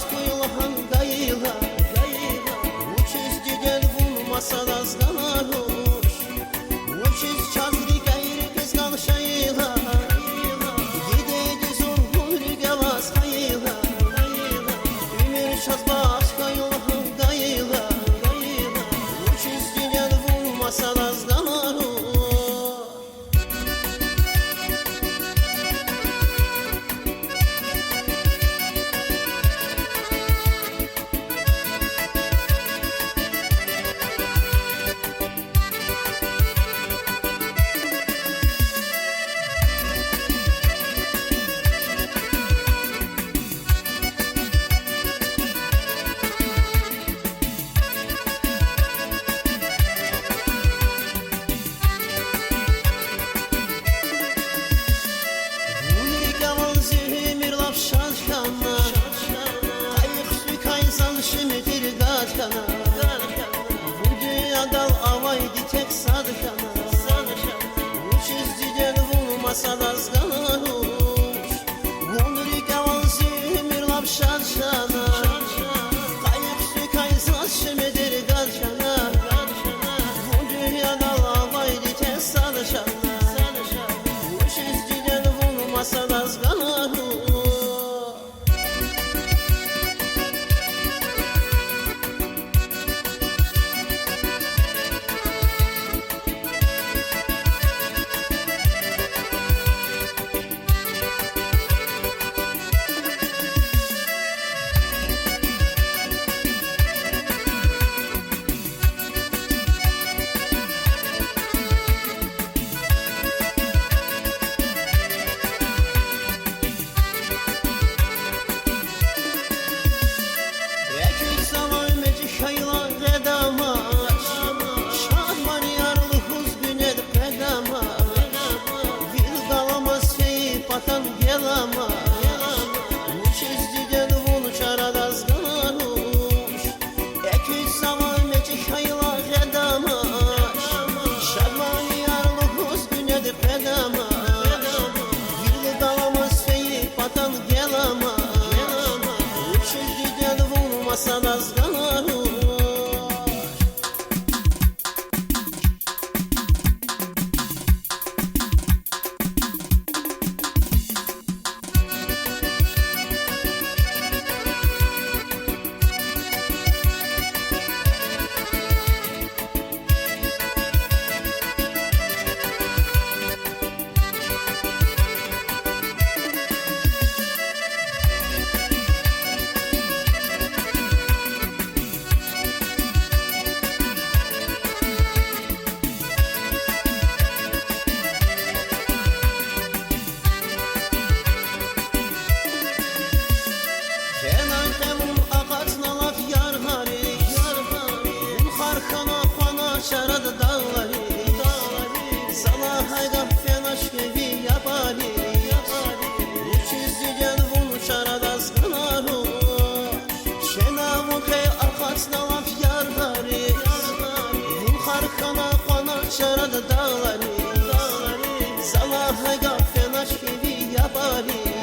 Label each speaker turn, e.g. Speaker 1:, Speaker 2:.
Speaker 1: kuyulan gayla bu çizgiden vurmasa da zganaruş bu çiz çazri gayrı kızgan şayla gidedi zorgun rügavaz hayla ümür çaz başka yolun gayla bu çizgiden vurmasa da zganaruş. Bu dünyada avaydı tek sadıkana bu çizgiden vurmasa da zganaruş Vunri kavan zimir lapşarşana kayıp su kaysaz şemedir garşana bu dünyada avaydı tek sadıkana bu çizgiden vurmasa da zganaruş. Patan gelama bu çizgiden bunu çarada zganaruş eküç zaman meçik hayla gedamaş şarmani yarlık günedir pedama yılı dalamaz feyi patan gelama bu çizgiden vurmasa da zganaruş. Şaradı dağları sana hayda fenaş gibi yapari bu çizgiden bunu şarada zganaruş şenamu kay arkasına laf yarları bu harkana kona şaradı dağları sana hayda fenaş gibi yapari